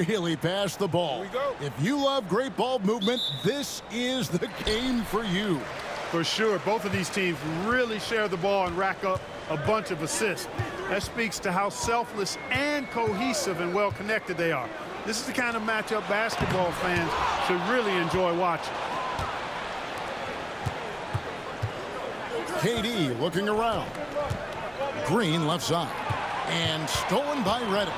really pass the ball. Here we go. If you love great ball movement, this is the game for you. For sure, both of these teams really share the ball and rack up a bunch of assists. That speaks to how selfless and cohesive and well-connected they are. This is the kind of matchup basketball fans should really enjoy watching. KD looking around. Green left side. And stolen by Redick.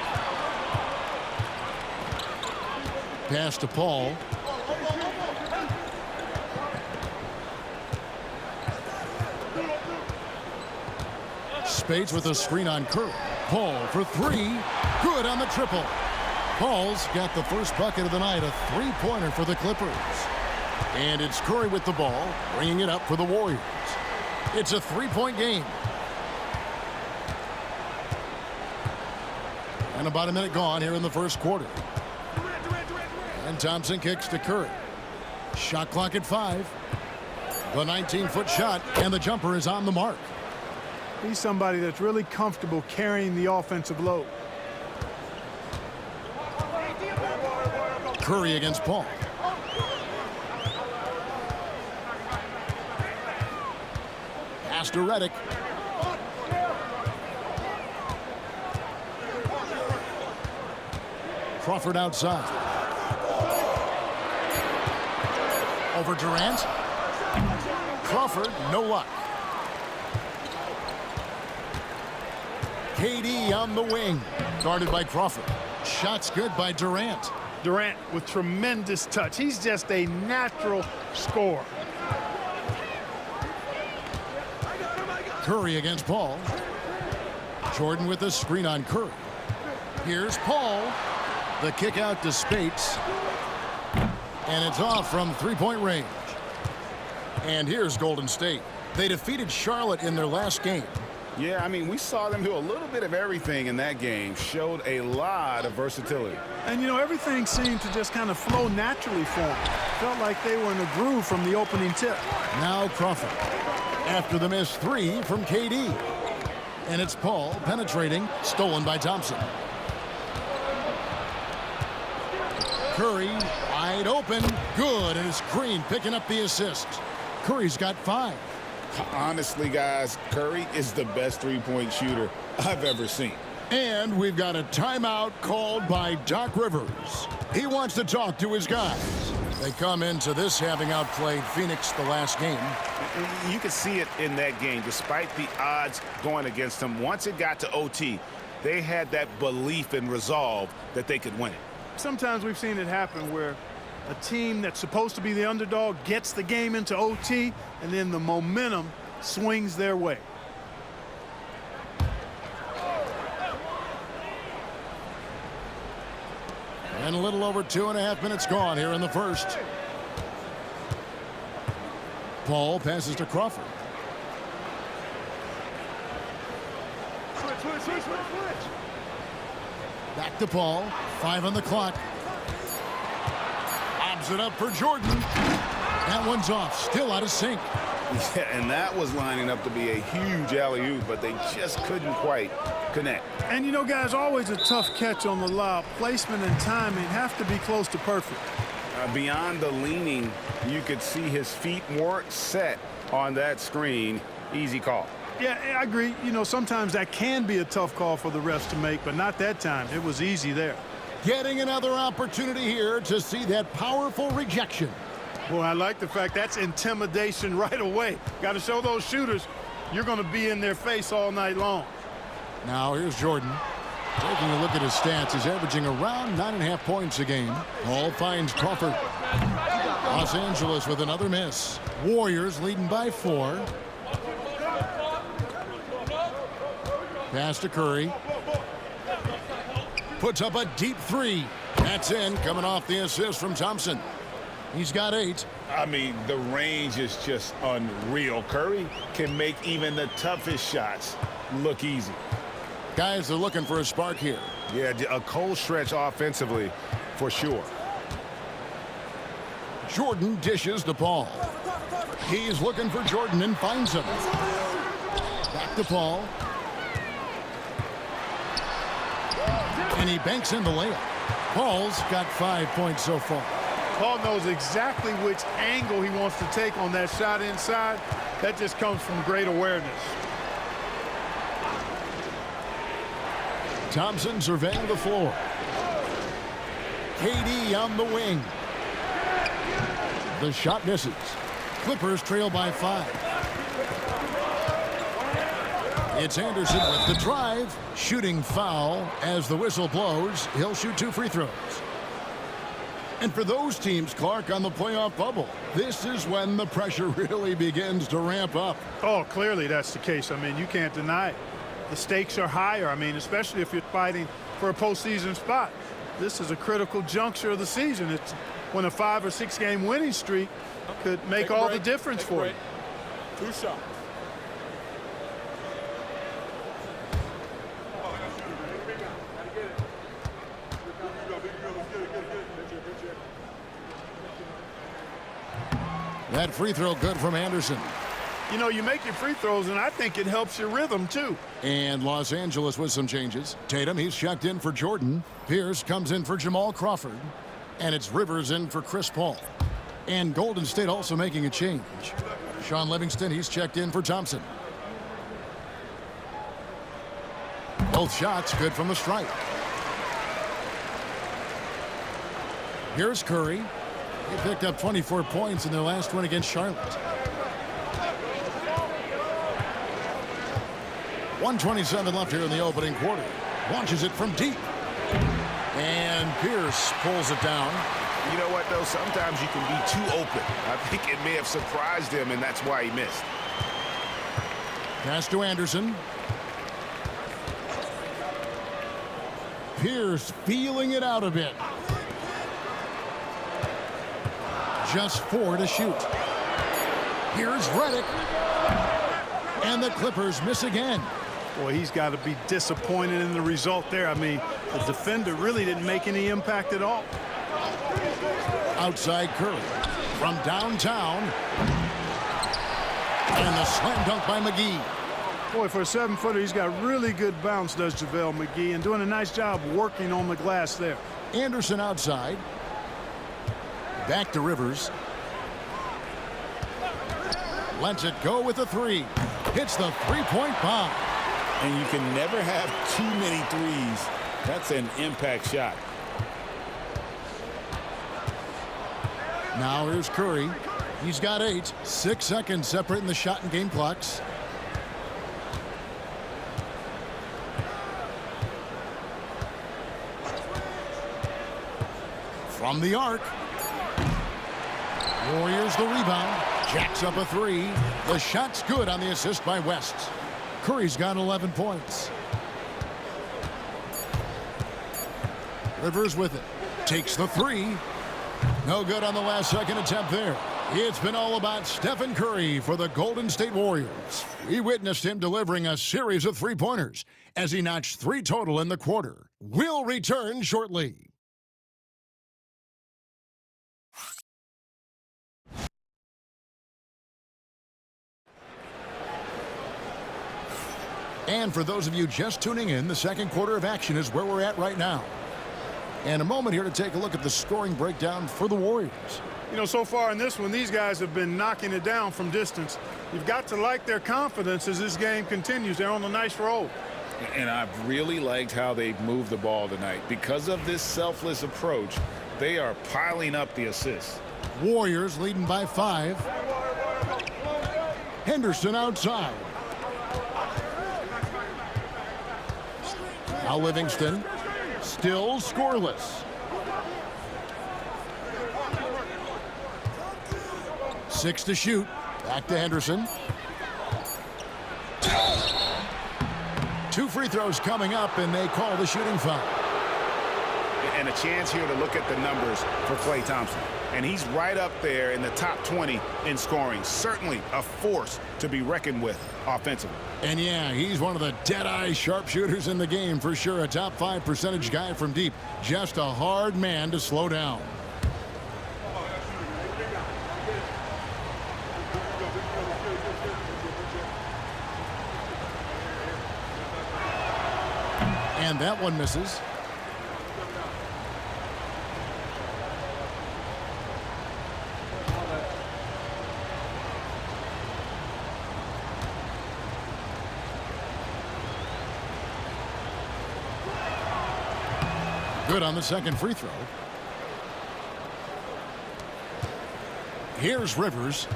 Pass to Paul. Spades with a screen on Curry. Paul for three. Good on the triple. Paul's got the first bucket of the night, a three-pointer for the Clippers. And it's Curry with the ball, bringing it up for the Warriors. It's a three-point game. And about a minute gone here in the first quarter. And Thompson kicks to Curry. Shot clock at 5. The 19-foot shot, and the jumper is on the mark. He's somebody that's really comfortable carrying the offensive load. Curry against Paul. Pass to Redick. Crawford outside. Over Durant. Crawford, no luck. KD on the wing. Guarded by Crawford. Shots good by Durant. Durant with tremendous touch. He's just a natural scorer. Curry against Paul. Jordan with a screen on Curry. Here's Paul. The kick out to Speights. And it's off from three-point range. And here's Golden State. They defeated Charlotte in their last game. Yeah, I mean, we saw them do a little bit of everything in that game. Showed a lot of versatility. And, you know, everything seemed to just kind of flow naturally for them. Felt like they were in a groove from the opening tip. Now Crawford. After the missed three from KD. And it's Paul penetrating. Stolen by Thompson. Curry wide open. Good. And it's Green picking up the assist. Curry's got 5. Honestly, guys, Curry is the best three-point shooter I've ever seen. And we've got a timeout called by Doc Rivers. He wants to talk to his guys. They come into this having outplayed Phoenix the last game. You could see it in that game. Despite the odds going against them, once it got to OT, they had that belief and resolve that they could win it. Sometimes we've seen it happen where a team that's supposed to be the underdog gets the game into OT, and then the momentum swings their way. And a little over 2.5 minutes gone here in the first. Paul passes to Crawford. Back to Paul. 5 on the clock. Lobs it up for Jordan. That one's off. Still out of sync. Yeah, and that was lining up to be a huge alley-oop, but they just couldn't quite connect. And, you know, guys, always a tough catch on the lob. Placement and timing have to be close to perfect. Beyond the leaning, you could see his feet weren't set on that screen. Easy call. Yeah, I agree. You know, sometimes that can be a tough call for the refs to make, but not that time. It was easy there. Getting another opportunity here to see that powerful rejection. Well, I like the fact that's intimidation right away. Got to show those shooters you're going to be in their face all night long. Now here's Jordan. Taking a look at his stats, he's averaging around 9.5 points a game. Paul finds Crawford. Los Angeles with another miss. Warriors leading by 4. Pass to Curry. Puts up a deep 3. That's in, coming off the assist from Thompson. He's got 8. I mean, the range is just unreal. Curry can make even the toughest shots look easy. Guys are looking for a spark here. Yeah, a cold stretch offensively for sure. Jordan dishes to Paul. He's looking for Jordan and finds him. Back to Paul. And he banks in the layup. Paul's got 5 points so far. Paul knows exactly which angle he wants to take on that shot inside. That just comes from great awareness. Thompson surveying the floor. KD on the wing. The shot misses. Clippers trail by 5. It's Anderson with the drive. Shooting foul as the whistle blows. He'll shoot 2 free throws. And for those teams, Clark, on the playoff bubble, this is when the pressure really begins to ramp up. Oh, clearly that's the case. I mean, you can't deny it. The stakes are higher. I mean, especially if you're fighting for a postseason spot. This is a critical juncture of the season. It's when a 5 or 6 game winning streak could make all the difference for you. 2 shots. That free throw good from Anderson. You know, you make your free throws, and I think it helps your rhythm, too. And Los Angeles with some changes. Tatum, he's checked in for Jordan. Pierce comes in for Jamal Crawford. And it's Rivers in for Chris Paul. And Golden State also making a change. Sean Livingston, he's checked in for Thompson. Both shots good from the stripe. Here's Curry. He picked up 24 points in their last win against Charlotte. 1:27 left here in the opening quarter. Launches it from deep. And Pierce pulls it down. You know what, though? Sometimes you can be too open. I think it may have surprised him, and that's why he missed. Pass to Anderson. Pierce feeling it out a bit. Just 4 to shoot. Here's Redick. And the Clippers miss again. Boy, he's got to be disappointed in the result there. I mean, the defender really didn't make any impact at all. Outside Curry. From downtown. And the slam dunk by McGee. Boy, for a 7-footer, he's got really good bounce, does JaVale McGee, and doing a nice job working on the glass there. Anderson outside. Back to Rivers. Lets it go with a 3. Hits the three-point bomb. And you can never have too many threes. That's an impact shot. Now here's Curry. He's got 8. 6 seconds separating the shot and game clocks. From the arc. Warriors the rebound. Jacks up a 3. The shot's good on the assist by West. Curry's got 11 points. Rivers with it. Takes the 3. No good on the last second attempt there. It's been all about Stephen Curry for the Golden State Warriors. We witnessed him delivering a series of 3-pointers as he notched 3 total in the quarter. We'll return shortly. And for those of you just tuning in, the second quarter of action is where we're at right now. And a moment here to take a look at the scoring breakdown for the Warriors. You know, so far in this one, these guys have been knocking it down from distance. You've got to like their confidence as this game continues. They're on a nice roll. And I've really liked how they've moved the ball tonight. Because of this selfless approach, they are piling up the assists. Warriors leading by 5. Henderson outside. Now Livingston. Still scoreless. 6 to shoot. Back to Henderson. 2 free throws coming up, and they call the shooting foul. And a chance here to look at the numbers for Klay Thompson. And he's right up there in the top 20 in scoring. Certainly a force to be reckoned with offensively. And yeah, he's one of the dead-eye sharpshooters in the game for sure. A top 5 percentage guy from deep. Just a hard man to slow down. And that one misses. Good on the second free throw. Here's Rivers.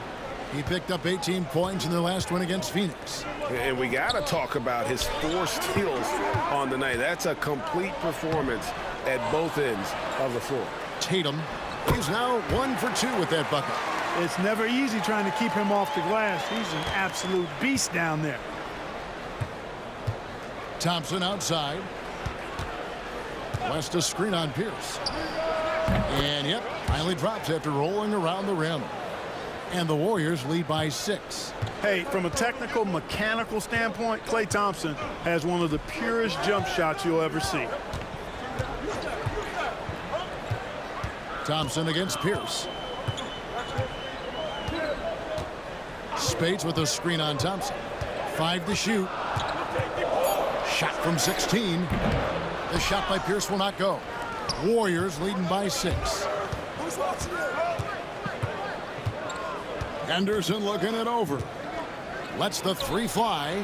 He picked up 18 points in their last win against Phoenix. And we got to talk about his 4 steals on the night. That's a complete performance at both ends of the floor. Tatum, he's now 1 for 2 with that bucket. It's never easy trying to keep him off the glass. He's an absolute beast down there. Thompson outside. West a screen on Pierce. And yep, finally drops after rolling around the rim. And the Warriors lead by 6. Hey, from a technical, mechanical standpoint, Klay Thompson has one of the purest jump shots you'll ever see. Thompson against Pierce. Spades with a screen on Thompson. 5 to shoot. Shot from 16. The shot by Pierce will not go. Warriors leading by 6. Henderson looking it over. Lets the 3 fly.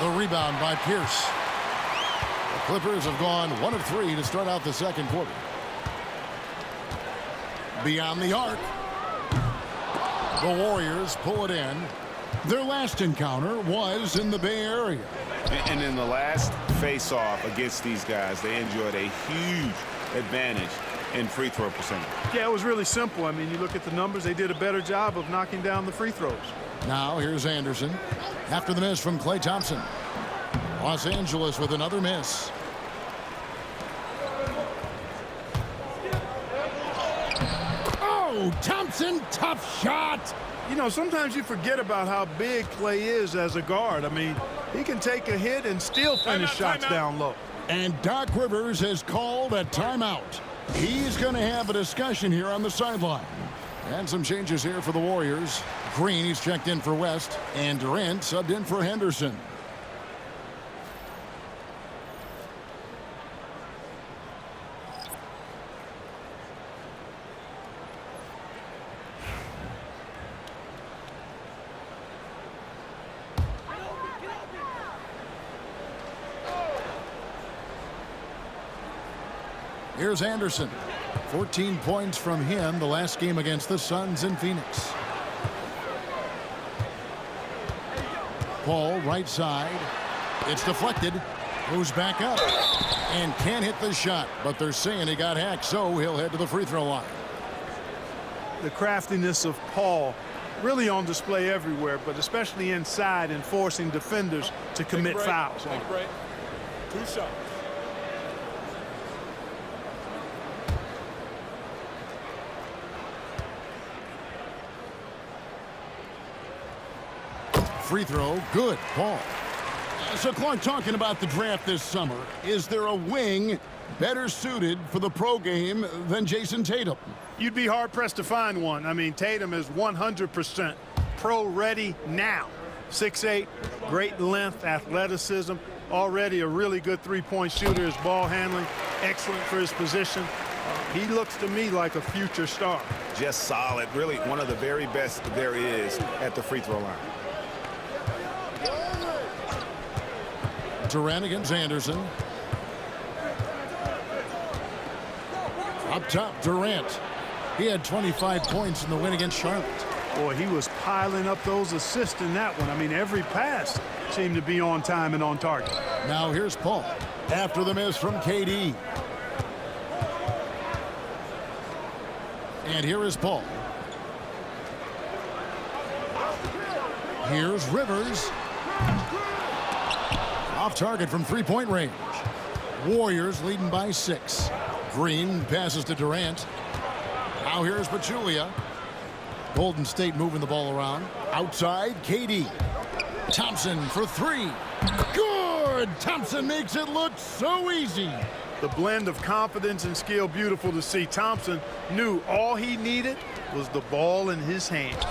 The rebound by Pierce. The Clippers have gone 1 of 3 to start out the second quarter. Beyond the arc. The Warriors pull it in. Their last encounter was in the Bay Area. And in the last face-off against these guys, they enjoyed a huge advantage in free throw percentage. Yeah, it was really simple. I mean, you look at the numbers, they did a better job of knocking down the free throws. Now here's Anderson. After the miss from Klay Thompson. Los Angeles with another miss. Oh, Thompson, tough shot. You know, sometimes you forget about how big Klay is as a guard. I mean, he can take a hit and still finish shots down low. And Doc Rivers has called a timeout. He's going to have a discussion here on the sideline. And some changes here for the Warriors. Green, he's checked in for West. And Durant subbed in for Henderson. Here's Anderson. 14 points from him the last game against the Suns in Phoenix. Paul right side. It's deflected. Goes back up. And can't hit the shot. But they're saying he got hacked, so he'll head to the free throw line. The craftiness of Paul really on display everywhere, but especially inside and forcing defenders to commit fouls. Take a break. 2 shots. Free throw, good, Paul. So, Clark, talking about the draft this summer, is there a wing better suited for the pro game than Jason Tatum? You'd be hard-pressed to find one. I mean, Tatum is 100% pro-ready now. 6'8", great length, athleticism, already a really good three-point shooter. His ball handling, excellent for his position. He looks to me like a future star. Just solid, really one of the very best there is at the free throw line. Durant against Anderson. Up top, Durant. He had 25 points in the win against Charlotte. Boy, he was piling up those assists in that one. I mean, every pass seemed to be on time and on target. Now here's Paul. After the miss from KD. And here is Paul. Here's Rivers. Off target from three-point range. Warriors leading by 6. Green passes to Durant. Now here's Pachulia. Golden State moving the ball around. Outside, KD. Thompson for 3. Good! Thompson makes it look so easy. The blend of confidence and skill, beautiful to see. Thompson knew all he needed was the ball in his hands.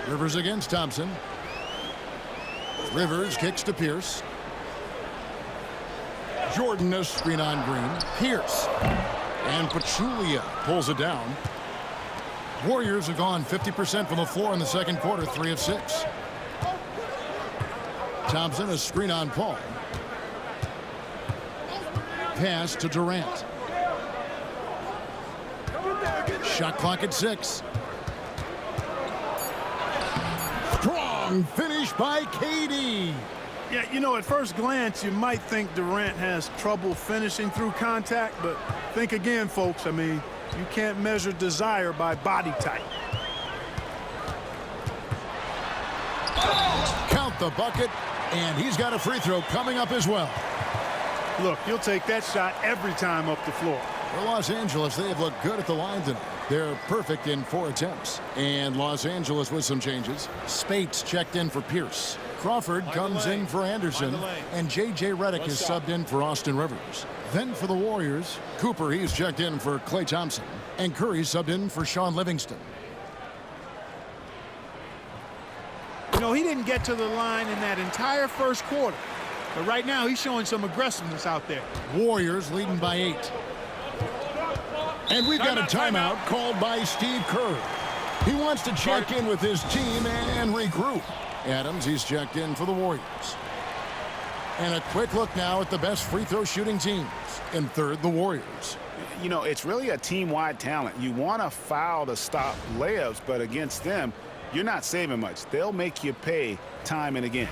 Rivers against Thompson. Rivers kicks to Pierce. Jordan a screen on Green. Pierce. And Pachulia pulls it down. Warriors have gone 50% from the floor in the second quarter, 3 of 6. Thompson a screen on Paul. Pass to Durant. Shot clock at 6. Strong finish by KD. Yeah, you know, at first glance, you might think Durant has trouble finishing through contact, but think again, folks. I mean, you can't measure desire by body type. Count the bucket, and he's got a free throw coming up as well. Look, he'll take that shot every time up the floor. For Los Angeles, they have looked good at the line tonight. They're perfect in 4 attempts. And Los Angeles with some changes. Spates checked in for Pierce. Crawford comes in for Anderson. And J.J. Redick is subbed in for Austin Rivers. Then for the Warriors, Cooper, he's checked in for Klay Thompson. And Curry subbed in for Shaun Livingston. You know, he didn't get to the line in that entire first quarter. But right now, he's showing some aggressiveness out there. Warriors leading by 8. And we've got a timeout called by Steve Kerr. He wants to check in with his team and regroup. Adams, he's checked in for the Warriors. And a quick look now at the best free throw shooting teams. In third, the Warriors. You know, it's really a team-wide talent. You want to foul to stop layups, but against them, you're not saving much. They'll make you pay time and again.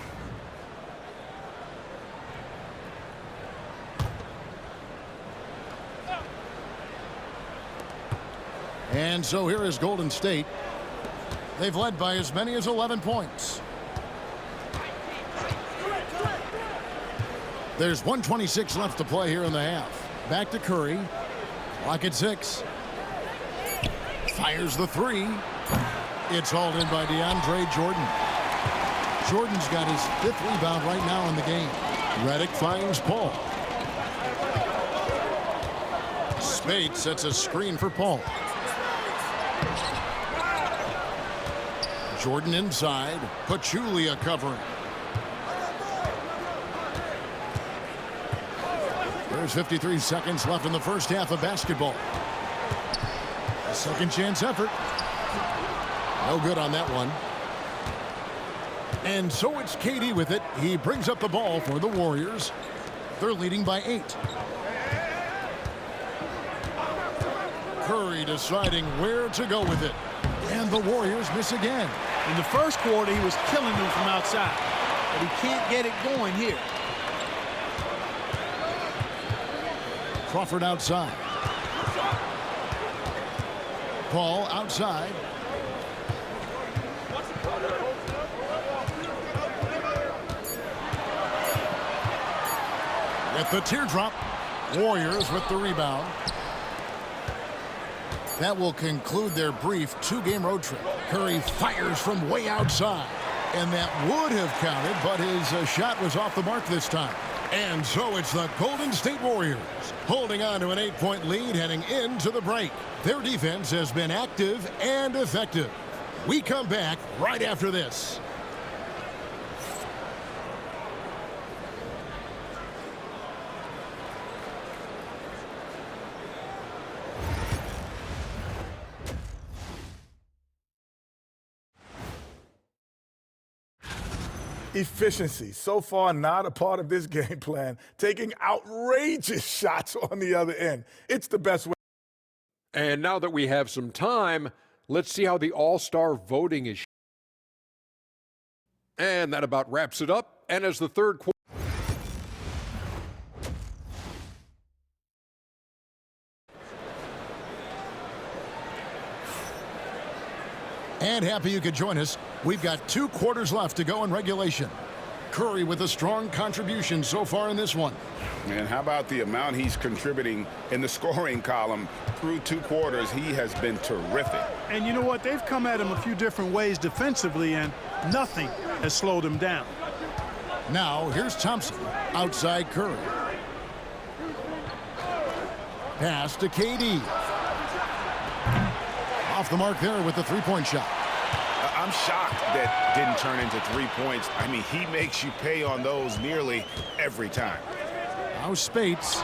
And so here is Golden State. They've led by as many as 11 points. There's 1:26 left to play here in the half. Back to Curry. Clock at 6. Fires the 3. It's hauled in by DeAndre Jordan. Jordan's got his 5th rebound right now in the game. Redick finds Paul. Spade sets a screen for Paul. Jordan inside. Pachulia covering. There's 53 seconds left in the first half of basketball. A second chance effort. No good on that one. And so it's KD with it. He brings up the ball for the Warriors. They're leading by 8. Curry deciding where to go with it. And the Warriors miss again. In the first quarter, he was killing them from outside. But he can't get it going here. Crawford outside. Paul outside. At the teardrop. Warriors with the rebound. That will conclude their brief 2-game road trip. Curry fires from way outside. And that would have counted, but his shot was off the mark this time. And so it's the Golden State Warriors holding on to an 8-point lead heading into the break. Their defense has been active and effective. We come back right after this. Efficiency, so far not a part of this game plan, taking outrageous shots on the other end. It's the best way. And now that we have some time, let's see how the All-Star voting is. And that about wraps it up. And as the third quarter. And happy you could join us. We've got 2 quarters left to go in regulation. Curry with a strong contribution so far in this one. And how about the amount he's contributing in the scoring column through 2 quarters? He has been terrific. And you know what? They've come at him a few different ways defensively, and nothing has slowed him down. Now, here's Thompson outside Curry. Pass to KD. Off the mark there with the 3-point shot. I'm shocked that didn't turn into 3 points. I mean, he makes you pay on those nearly every time. Now Spates.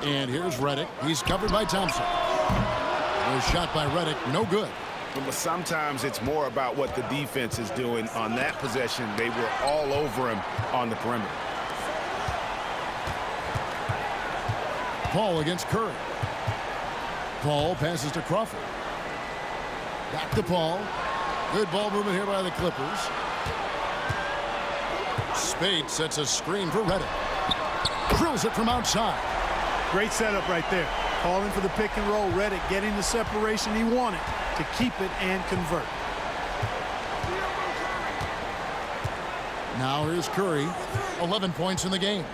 And here's Redick. He's covered by Thompson. The shot by Redick, no good. But sometimes it's more about what the defense is doing. On that possession, they were all over him on the perimeter. Paul against Curry. Paul passes to Crawford. Back to Paul. Good ball movement here by the Clippers. Spade sets a screen for Redick. Drills it from outside. Great setup right there. Calling for the pick and roll. Redick getting the separation he wanted to keep it and convert. Now here's Curry. 11 points in the game.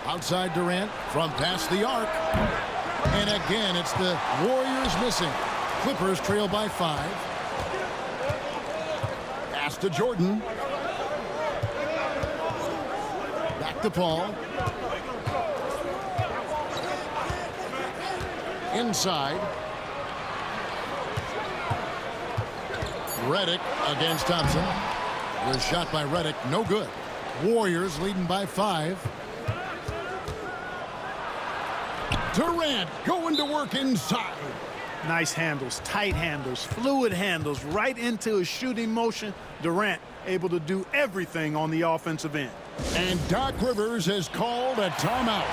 Outside Durant from past the arc. And again, it's the Warriors missing. Clippers trail by 5. Pass to Jordan. Back to Paul. Inside. Redick against Thompson. The shot by Redick, no good. Warriors leading by 5. Durant going to work inside. Nice handles, tight handles, fluid handles, right into his shooting motion. Durant able to do everything on the offensive end. And Doc Rivers has called a timeout.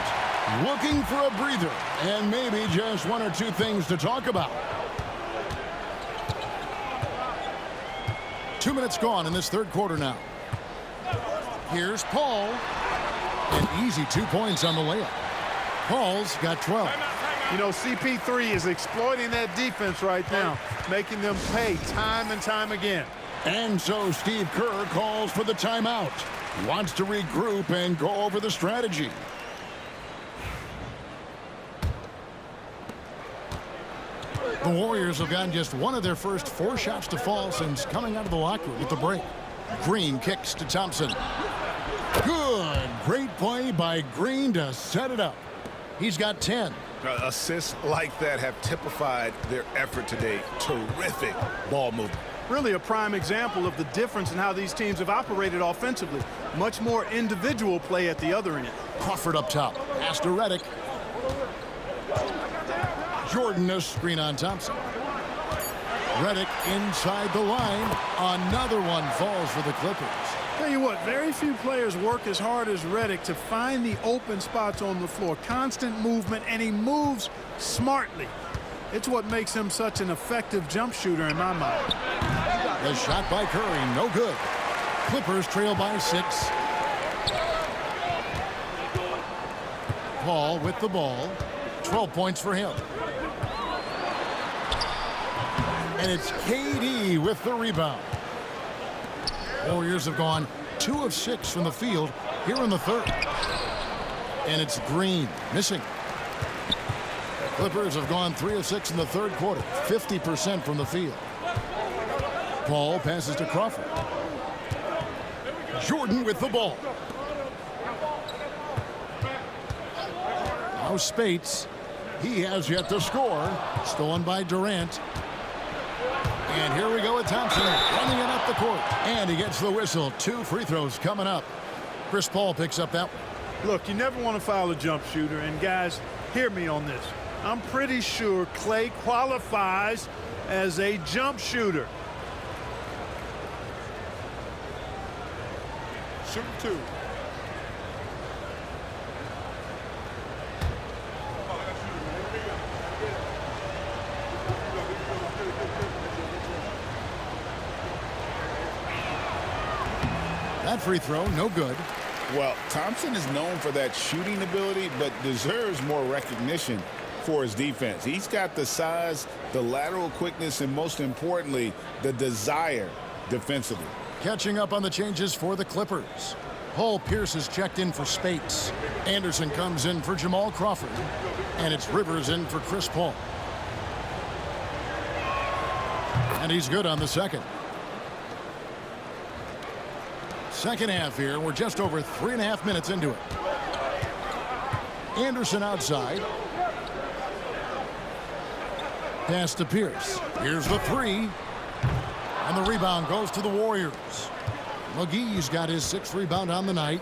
Looking for a breather and maybe just 1 or 2 things to talk about. 2 minutes gone in this third quarter now. Here's Paul. An easy 2 points on the layup. Paul's got 12. You know, CP3 is exploiting that defense right now, making them pay time and time again. And so Steve Kerr calls for the timeout. Wants to regroup and go over the strategy. The Warriors have gotten just one of their first 4 shots to fall since coming out of the locker room with the break. Green kicks to Thompson. Good. Great play by Green to set it up. He's got 10. Assists like that have typified their effort today. Terrific ball movement. Really a prime example of the difference in how these teams have operated offensively. Much more individual play at the other end. Crawford up top. Pass to Redick. Jordan a screen on Thompson. Redick inside the line. Another one falls for the Clippers. Tell you what, very few players work as hard as Redick to find the open spots on the floor. Constant movement, and he moves smartly. It's what makes him such an effective jump shooter in my mind. The shot by Curry, no good. Clippers trail by 6. Paul with the ball. 12 points for him. And it's KD with the rebound. Warriors have gone 2 of 6 from the field here in the third. And it's Green missing. Clippers have gone 3 of 6 in the third quarter, 50% from the field. Paul passes to Crawford. Jordan with the ball. Now Spates. He has yet to score. Stolen by Durant. And here we go with Thompson running it up the court. And he gets the whistle. 2 free throws coming up. Chris Paul picks up that one. Look, you never want to foul a jump shooter. And guys, hear me on this. I'm pretty sure Clay qualifies as a jump shooter. Shoot 2. That free throw, no good. Well, Thompson is known for that shooting ability, but deserves more recognition for his defense. He's got the size, the lateral quickness, and most importantly, the desire defensively. Catching up on the changes for the Clippers. Paul Pierce is checked in for Spates. Anderson comes in for Jamal Crawford. And it's Rivers in for Chris Paul. And he's good on the second. Second half here. We're just over 3.5 minutes into it. Anderson outside. Pass to Pierce. Here's the 3. And the rebound goes to the Warriors. McGee's got his 6th rebound on the night.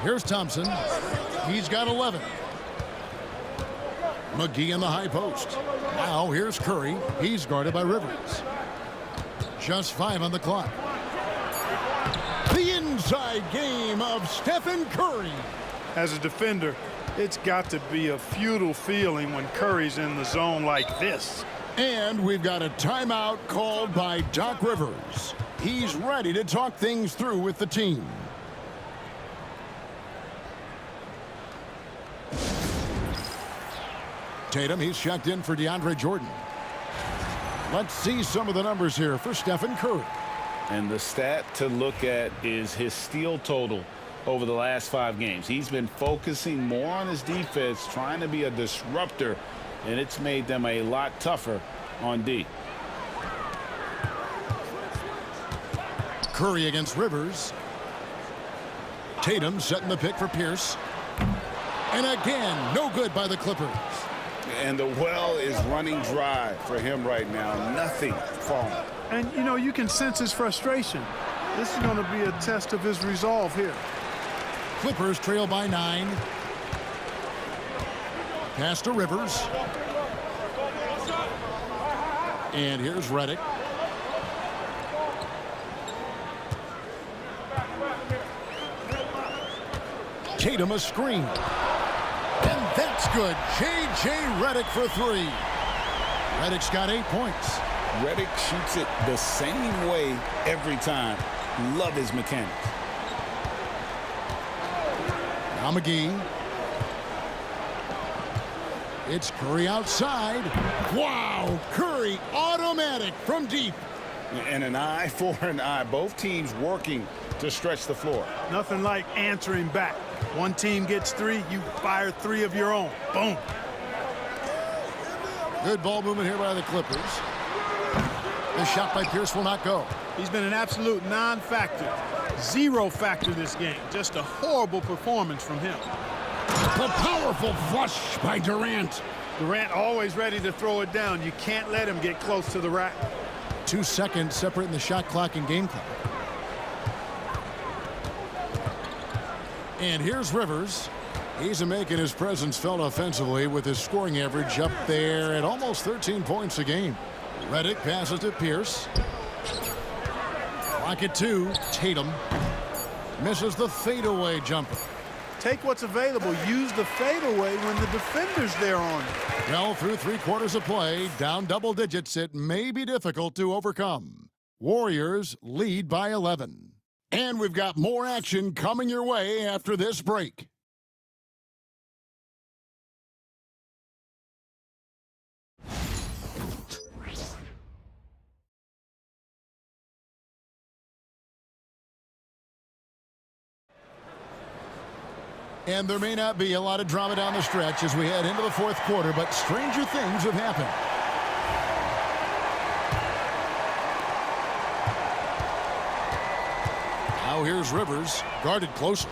Here's Thompson. He's got 11. McGee in the high post. Now here's Curry. He's guarded by Rivers. Just 5 on the clock. The inside game of Stephen Curry. As a defender, it's got to be a futile feeling when Curry's in the zone like this. And we've got a timeout called by Doc Rivers. He's ready to talk things through with the team. Tatum, he's checked in for DeAndre Jordan. Let's see some of the numbers here for Stephen Curry. And the stat to look at is his steal total over the last 5 games. He's been focusing more on his defense, trying to be a disruptor, and it's made them a lot tougher on D. Curry against Rivers. Tatum setting the pick for Pierce. And again, no good by the Clippers. And the well is running dry for him right now. Nothing falling. And, you know, you can sense his frustration. This is going to be a test of his resolve here. Clippers trail by 9. Pass to Rivers. And here's Redick. Tatum a screen. And that's good. J.J. Redick for 3. Redick's got 8 points. Redick shoots it the same way every time. Love his mechanics. Now McGee. It's Curry outside. Wow, Curry automatic from deep. And an eye for an eye. Both teams working to stretch the floor. Nothing like answering back. One team gets 3, you fire 3 of your own. Boom. Good ball movement here by the Clippers. The shot by Pierce will not go. He's been an absolute non-factor. 0 factor this game. Just a horrible performance from him. The powerful flush by Durant. Durant always ready to throw it down. You can't let him get close to the rack. 2 seconds separating the shot clock and game clock. And here's Rivers. He's making his presence felt offensively with his scoring average up there at almost 13 points a game. Redick passes to Pierce. Clock at 2. Tatum misses the fadeaway jumper. Take what's available. Use the fadeaway when the defender's there on you. Well, through 3 quarters of play, down double digits, it may be difficult to overcome. Warriors lead by 11. And we've got more action coming your way after this break. And there may not be a lot of drama down the stretch as we head into the 4th quarter, but stranger things have happened. Now here's Rivers, guarded closely.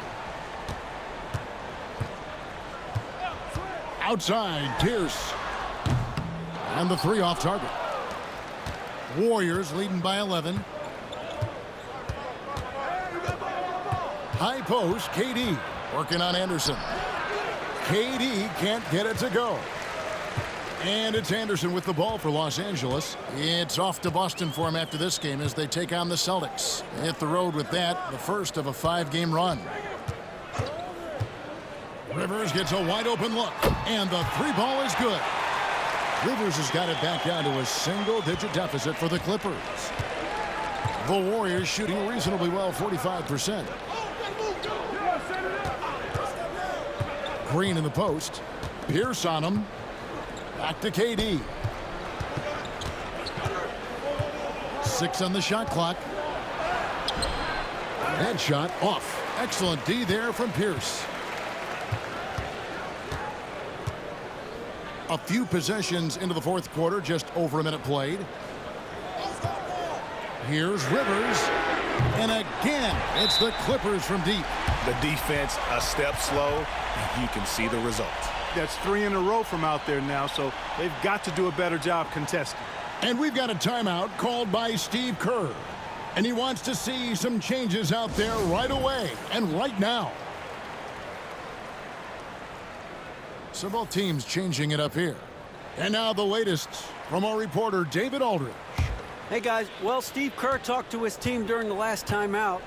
Outside, Pierce. And the 3 off target. Warriors leading by 11. High post, KD. Working on Anderson. KD can't get it to go. And it's Anderson with the ball for Los Angeles. It's off to Boston for him after this game as they take on the Celtics. They hit the road with that, the first of a 5-game run. Rivers gets a wide open look, and the 3 ball is good. Rivers has got it back down to a single-digit deficit for the Clippers. The Warriors shooting reasonably well, 45%. Green in the post. Pierce on him. Back to KD. 6 on the shot clock. That shot off. Excellent D there from Pierce. A few possessions into the 4th quarter, just over a minute played. Here's Rivers. And again, it's the Clippers from deep. The defense a step slow. You can see the result. That's 3 in a row from out there now, so they've got to do a better job contesting. And we've got a timeout called by Steve Kerr. And he wants to see some changes out there right away and right now. So both teams changing it up here. And now the latest from our reporter, David Aldridge. Hey, guys. Well, Steve Kerr talked to his team during the last timeout.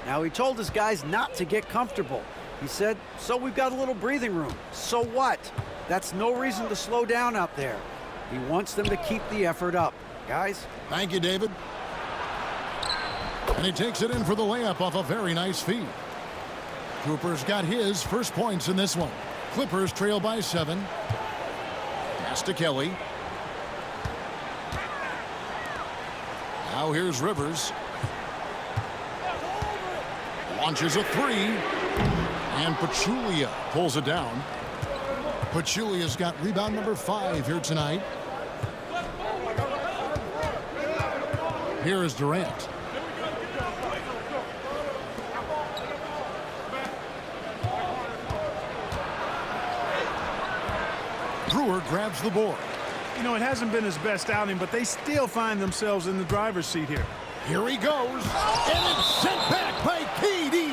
Now, he told his guys not to get comfortable. He said, so we've got a little breathing room. So what? That's no reason to slow down out there. He wants them to keep the effort up. Guys? Thank you, David. And he takes it in for the layup off a very nice feed. Cooper's got his first points in this one. Clippers trail by 7. Pass to Kelly. Now here's Rivers. Launches a 3. And Pachulia pulls it down. Pachulia's got rebound number 5 here tonight. Here is Durant. Brewer grabs the board. You know, it hasn't been his best outing, but they still find themselves in the driver's seat here. Here he goes. And it's sent back by KD.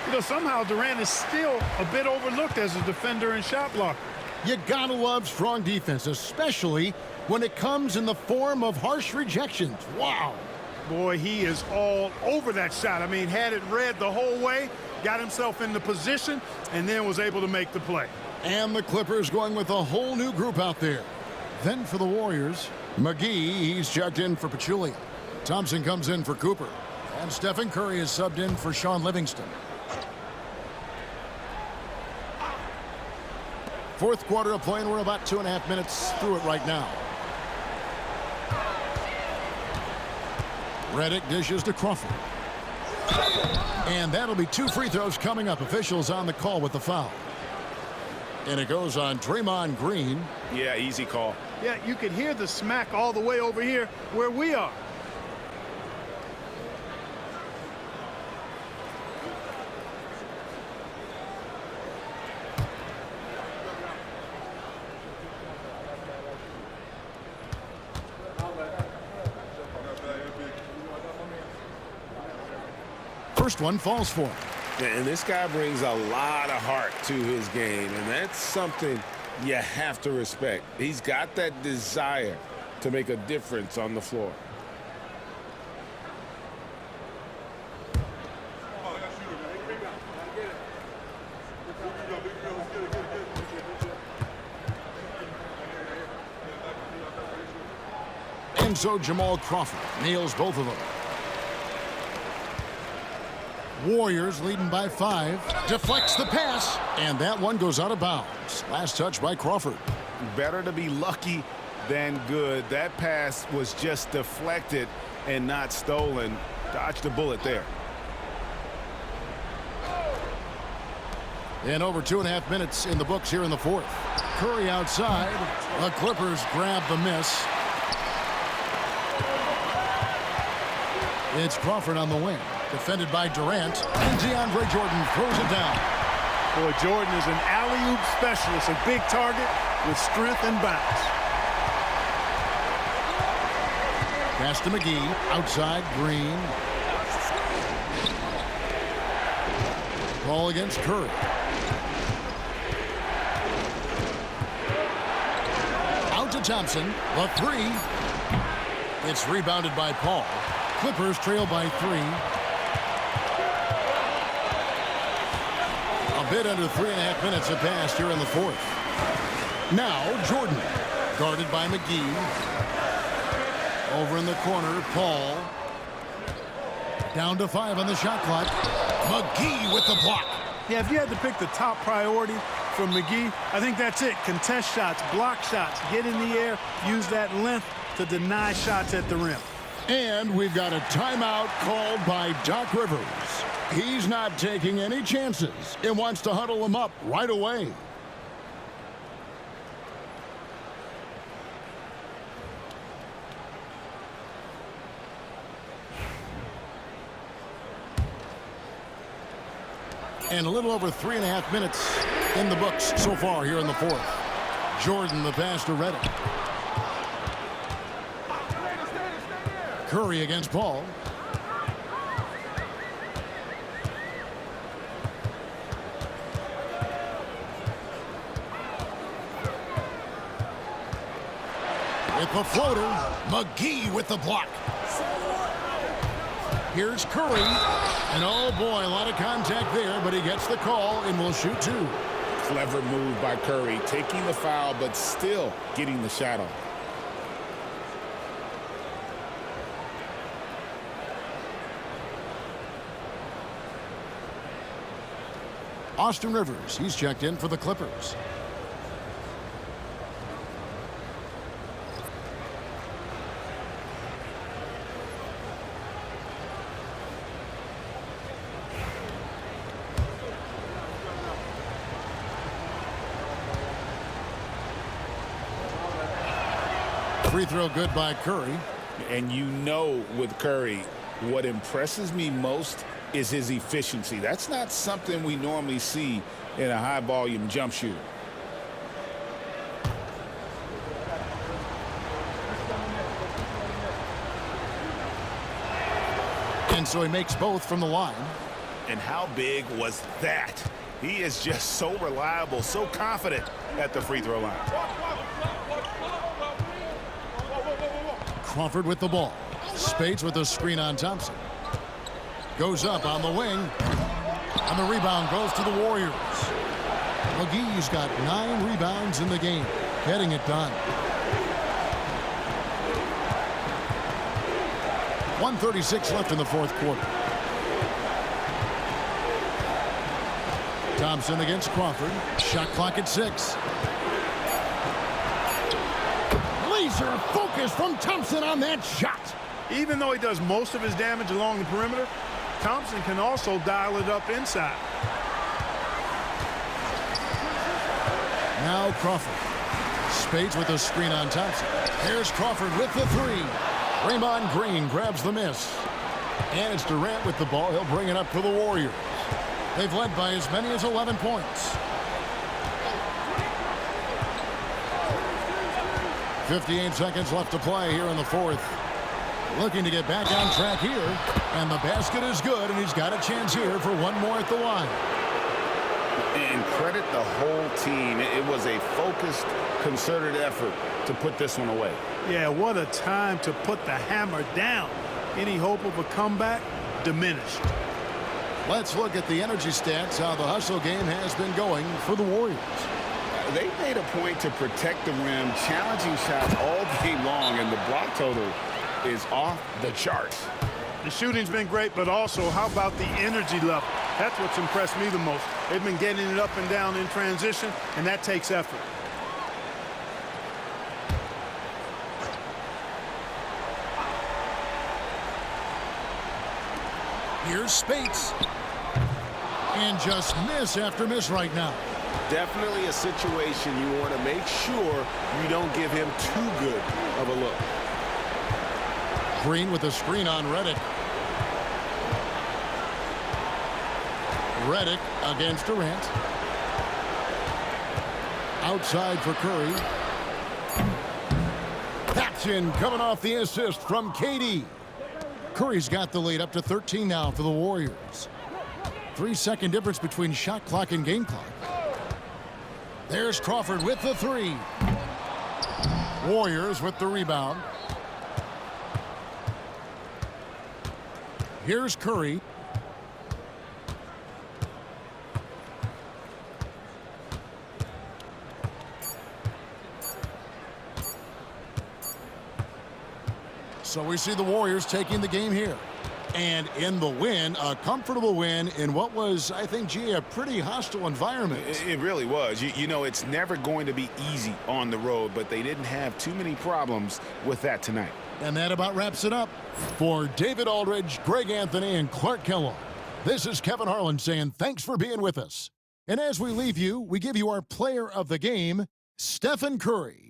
You know, somehow Durant is still a bit overlooked as a defender and shot blocker. You gotta love strong defense, especially when it comes in the form of harsh rejections. Wow. Boy, he is all over that shot. I mean, had it read the whole way, got himself in the position, and then was able to make the play. And the Clippers going with a whole new group out there. Then for the Warriors, McGee, he's checked in for Pachulia. Thompson comes in for Cooper. And Stephen Curry is subbed in for Sean Livingston. Fourth quarter of play, and we're about 2.5 minutes through it right now. Redick dishes to Crawford. And that'll be 2 free throws coming up. Officials on the call with the foul. And it goes on Draymond Green. Yeah, easy call. Yeah, you can hear the smack all the way over here where we are. First one falls for him. And this guy brings a lot of heart to his game, and that's something you have to respect. He's got that desire to make a difference on the floor. And so Jamal Crawford nails both of them. Warriors leading by 5. Deflects the pass, and that one goes out of bounds. Last touch by Crawford. Better to be lucky than good. That pass was just deflected and not stolen. Dodged a bullet there. And over 2.5 minutes in the books here in the fourth. Curry outside. The Clippers grab the miss. It's Crawford on the wing. Defended by Durant, and DeAndre Jordan throws it down. Boy, Jordan is an alley-oop specialist, a big target with strength and bounce. Pass to McGee, outside Green. Ball against Curry. Out to Thompson, the 3. It's rebounded by Paul. Clippers trail by 3. A bit under 3.5 minutes have passed here in the fourth. Now Jordan, guarded by McGee. Over in the corner, Paul. Down to 5 on the shot clock. McGee with the block. Yeah, if you had to pick the top priority from McGee, I think that's it. Contest shots, block shots, get in the air, use that length to deny shots at the rim. And we've got a timeout called by Doc Rivers. He's not taking any chances and wants to huddle them up right away. And a little over 3.5 minutes in the books so far here in the fourth. Jordan the pass to Redick. Curry against Paul. with the floater. McGee with the block. Here's Curry. And oh boy, a lot of contact there, but he gets the call and will shoot two. Clever move by Curry, taking the foul, but still getting the shot off. Austin Rivers, he's checked in for the Clippers. Free throw good by Curry. And you know with Curry, what impresses me most is his efficiency. That's not something we normally see in a high-volume jump shooter. And so he makes both from the line. And how big was that? He is just so reliable, so confident at the free throw line. Crawford with the ball. Spades with a screen on Thompson. Goes up on the wing. And the rebound goes to the Warriors. McGee's got 9 rebounds in the game, getting it done. 1:36 left in the fourth quarter. Thompson against Crawford. Shot clock at 6. Laser focus from Thompson on that shot. Even though he does most of his damage along the perimeter, Thompson can also dial it up inside. Now Crawford. Spades with a screen on Thompson. Here's Crawford with the 3. Draymond Green grabs the miss. And it's Durant with the ball. He'll bring it up for the Warriors. They've led by as many as 11 points. 58 seconds left to play here in the fourth. Looking to get back on track here. And the basket is good, and he's got a chance here for one more at the line. And credit the whole team. It was a focused, concerted effort to put this one away. Yeah, what a time to put the hammer down. Any hope of a comeback diminished. Let's look at the energy stats, how the hustle game has been going for the Warriors. They made a point to protect the rim, challenging shots all game long, and the block total is off the charts. The shooting's been great, but also how about the energy level? That's what's impressed me the most. They've been getting it up and down in transition, and that takes effort. Here's Speights. And just miss after miss right now. Definitely a situation you want to make sure you don't give him too good of a look. Green with a screen on Redick. Redick against Durant. Outside for Curry. That's in, coming off the assist from KD. Curry's got the lead up to 13 now for the Warriors. 3-second difference between shot clock and game clock. There's Crawford with the 3. Warriors with the rebound. Here's Curry. So we see the Warriors taking the game here. And in the win, a comfortable win in what was, I think, G, a pretty hostile environment. It really was. You know, it's never going to be easy on the road, but they didn't have too many problems with that tonight. And that about wraps it up. For David Aldridge, Greg Anthony, and Clark Kellogg, this is Kevin Harlan saying thanks for being with us. And as we leave you, we give you our player of the game, Stephen Curry.